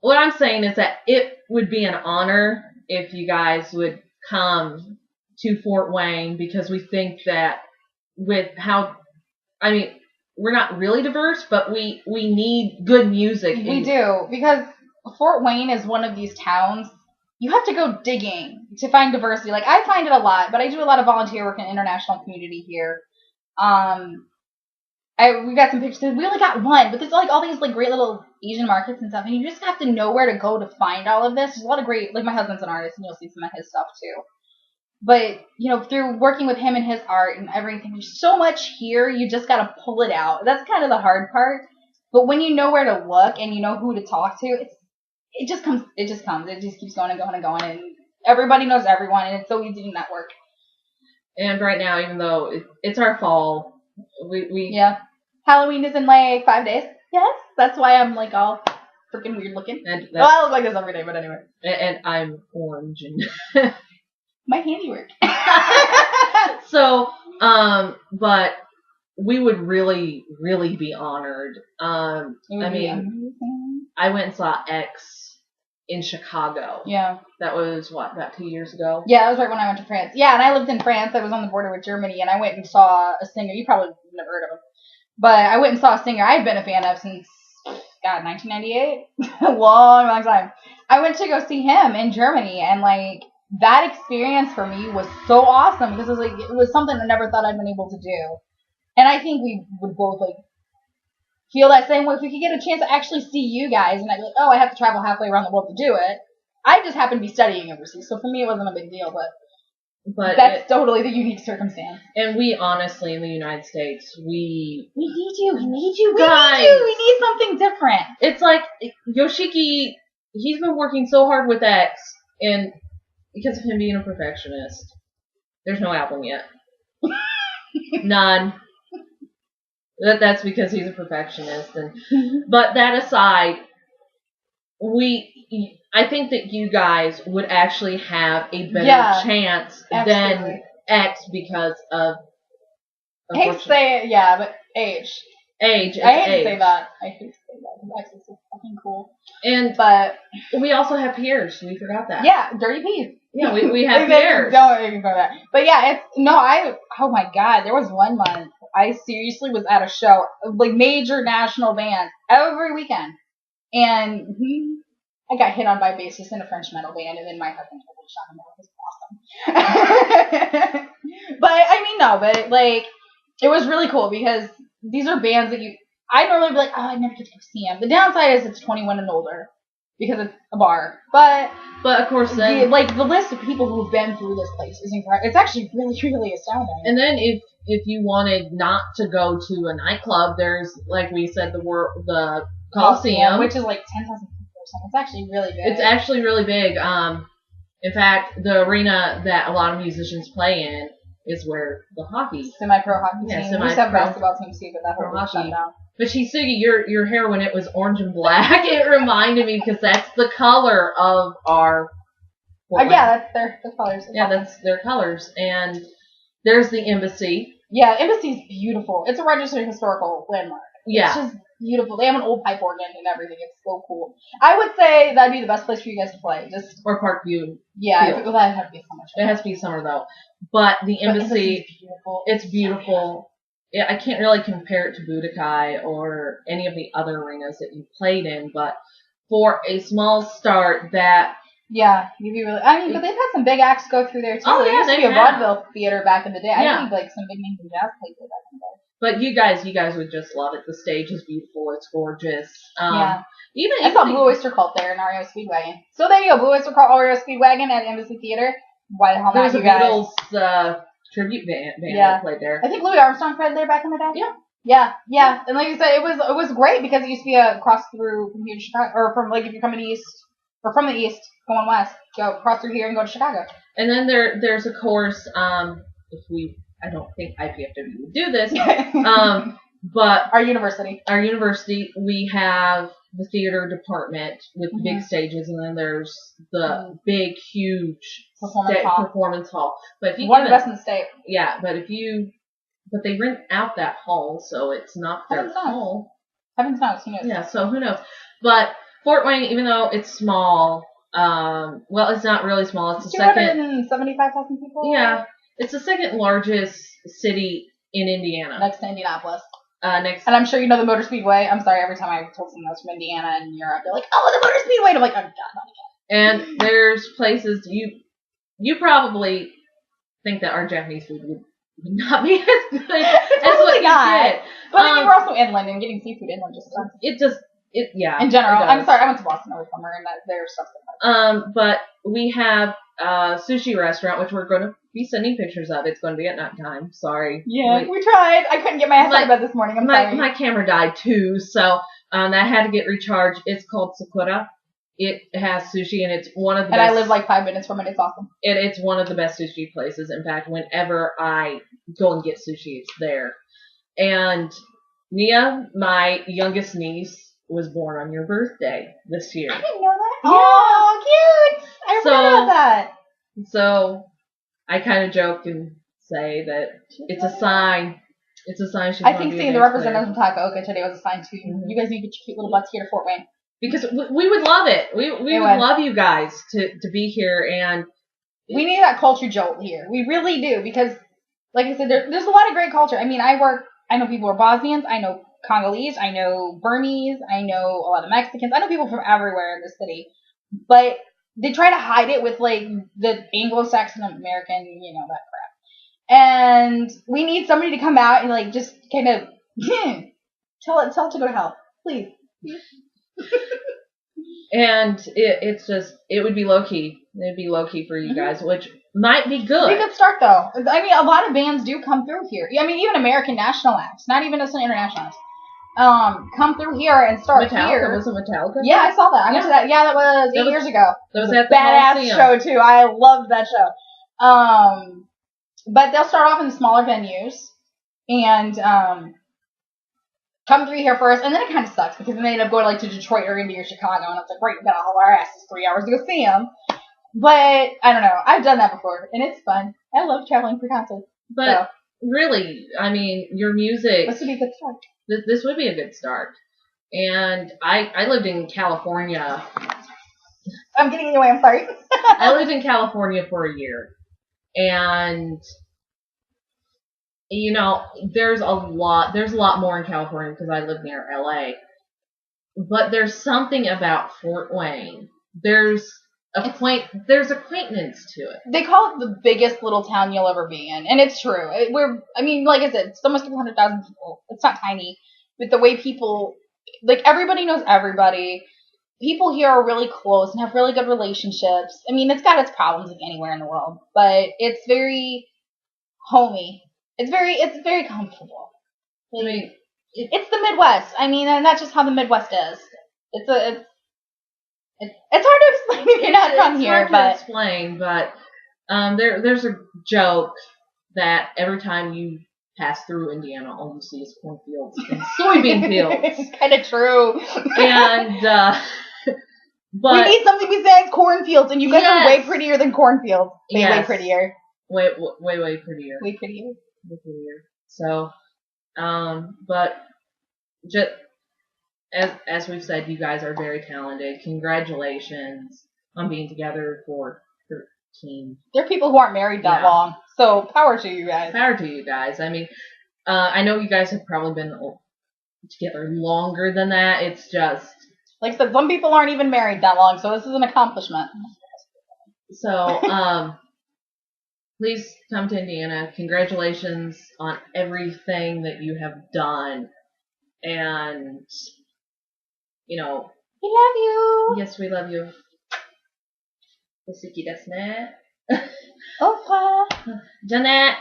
what I'm saying is that it would be an honor if you guys would come to Fort Wayne, because we think that with how, I mean, we're not really diverse, but we need good music. We do, because Fort Wayne is one of these towns. You have to go digging to find diversity. Like, I find it a lot, but I do a lot of volunteer work in the international community here. We got some pictures. We only got one, but there's like all these like great little Asian markets and stuff, and you just have to know where to go to find all of this. There's a lot of great, like my husband's an artist, and you'll see some of his stuff too. But, you know, through working with him and his art and everything, there's so much here, you just gotta pull it out. That's kind of the hard part. But when you know where to look and you know who to talk to, it just comes. It just keeps going and going and going, and everybody knows everyone, and it's so easy to network. And right now, even though it's our fall, we yeah. Halloween is in like 5 days. Yes, that's why I'm like all freaking weird looking. Well, I look like this every day, but anyway. And I'm orange and my handiwork. So, but we would really, really be honored. I mean, I went and saw X in Chicago. Yeah. That was about 2 years ago? Yeah, that was right when I went to France. Yeah, and I lived in France. I was on the border with Germany, and I went and saw a singer. You probably never heard of him. But I went and saw a singer I've been a fan of since, 1998? long time. I went to go see him in Germany, and, like, that experience for me was so awesome because it was something I never thought I'd been able to do. And I think we would both, like, feel that same way if we could get a chance to actually see you guys, and I'd be like, oh, I have to travel halfway around the world to do it. I just happened to be studying overseas, so for me it wasn't a big deal, but that's totally the unique circumstance. And we honestly, in the United States, we need you. We need you guys. We need something different. It's like Yoshiki, he's been working so hard with X, and because of him being a perfectionist, there's no album yet. None. That's because he's a perfectionist. But that aside, I think that you guys would actually have a better chance than X because of. I hate to say it, yeah, but age. Age. I hate to say that. X is so fucking cool. But we also have peers. We forgot that. Yeah, Dirty Peas. Yeah, we have peers. Don't ignore that. But yeah, oh my god, there was one month I seriously was at a show, like major national bands every weekend, and I got hit on by a bassist in a French metal band, and then my husband totally shot him off. It was awesome. But like, it was really cool because these are bands that I normally be like, oh, I never get to go see them. The downside is it's 21 and older because it's a bar. But of course, then the list of people who've been through this place is incredible. It's actually really, really astounding. And then if you wanted not to go to a nightclub, there's, like we said, the Coliseum, which is like 10,000 people or something. It's actually really big. It's actually really big. In fact, the arena that a lot of musicians play in is where the hockey, semi-pro hockey team. We used to have basketball teams too, but that whole was shut down. But Shisugi, your hair when it was orange and black, it reminded me because that's the color of our. Yeah, that's their colors. Yeah, that's their colors, and there's the embassy. Yeah, Embassy's beautiful. It's a registered historical landmark. Yeah. It's just beautiful. They have an old pipe organ and everything. It's so cool. I would say that'd be the best place for you guys to play. Or Parkview. Yeah, that'd have to be summer. It has to be summer though. But the embassy, it's beautiful. Yeah, I can't really compare it to Budokai or any of the other arenas that you played in, but for a small start that. Yeah, you'd be really. I mean, but they've had some big acts go through there too. Oh, there used to be a vaudeville theater back in the day. I think like some big names in jazz played there back in the day. But you guys would just love it. The stage is beautiful. It's gorgeous. I saw Blue Oyster Cult there in REO Speedwagon. So there you go, Blue Oyster Cult, REO Speedwagon at Embassy Theater. Why the hell not, you guys? There was a Beatles tribute band that played there. I think Louis Armstrong played there back in the day. Yeah. And like you said, it was great because it used to be a cross through from here to Chicago, or from like if you're coming east or from the east going west, go cross through here and go to Chicago. And then there's of course I don't think IPFW would do this, but our university, we have the theater department with big stages, and then there's the big, huge performance hall. But if you one of the best in the state. Yeah, but they rent out that hall, so it's not their hall. Heaven's knows, who knows? Yeah, so who knows? But Fort Wayne, even though it's small, well, it's not really small. It's the second. 275,000 people. Yeah, it's the second largest city in Indiana. Next to Indianapolis. Next. And I'm sure you know the Motor Speedway. I'm sorry, every time I told someone else from Indiana and Europe, they're like, "Oh, the Motor Speedway." And I'm like, "Oh God, not again." And there's places you probably think that our Japanese food would not be as good as what you get. But I mean, we're also inland, and getting seafood inland just sucks. Yeah. In general, I'm sorry, I went to Boston over summer, and there's stuff. But we have a sushi restaurant, which we're going to be sending pictures of. It's going to be at nighttime. Sorry. Yeah, we tried. I couldn't get my ass out of bed this morning. I'm sorry. My camera died too, so that had to get recharged. It's called Sakura. It has sushi, and it's one of the best. And I live like 5 minutes from it. It's awesome. It's one of the best sushi places. In fact, whenever I go and get sushi, it's there. And Nia, my youngest niece, was born on your birthday this year. I didn't know that. Yeah. Oh, cute! I forgot about that. So I kind of joke and say that it's a sign. It's a sign she's I think seeing the representative from Takaoka today was a sign too. Mm-hmm. You guys need to get your cute little butts here to Fort Wayne. Because we would love it. We would love you guys to be here, and we need that culture jolt here. We really do, because like I said, there's a lot of great culture. I mean, I know people who are Bosnians, I know Congolese, I know Burmese, I know a lot of Mexicans, I know people from everywhere in the city. But they try to hide it with like the Anglo-Saxon American, that crap. And we need somebody to come out and like just kind of tell it to go to hell, please. And it would be low key. It'd be low key for you guys, which might be good. It's a good start though. I mean, a lot of bands do come through here. I mean, even American national acts, not even necessarily international acts, come through here and start here. Was it Metallica? Yeah, I saw that. I went to that. Yeah, that was 8 years ago. That was at the badass show too. I loved that show. But they'll start off in smaller venues and come through here first, and then it kind of sucks because then they end up going like to Detroit or Indy or Chicago, and it's like, great, we gotta haul our asses 3 hours to go see them. But I don't know, I've done that before, and it's fun. I love traveling for concerts. But really, I mean, your music. This would be a good start. This would be a good start. And I lived in California. I'm getting in the way. I'm sorry. I lived in California for a year, and there's a lot more in California because I live near LA. But there's something about Fort Wayne. There's acquaintance to it. They call it the biggest little town you'll ever be in, and it's true. Like I said, it's almost 200,000 people. It's not tiny, but the way people, like, everybody knows everybody. People here are really close and have really good relationships. I mean, it's got its problems like anywhere in the world, but it's very homey. It's very comfortable. I mean, it's the Midwest. I mean, and that's just how the Midwest is. It's hard to explain if you're not from here. It's hard to explain, but there's a joke that every time you pass through Indiana, all you see is cornfields and soybean fields. It's kind of true. And but we need something besides cornfields, and you guys are way prettier than cornfields. Way prettier. Way prettier. Way prettier. So, but just as we've said, you guys are very talented. Congratulations on being together for 13. There are people who aren't married that long, so power to you guys. Power to you guys. I mean, I know you guys have probably been together longer than that. It's just like I said, some people aren't even married that long, so this is an accomplishment. So, please come to Indiana. Congratulations on everything that you have done. And, we love you. Yes, we love you. Osuki desu ne. Opa. じゃあね。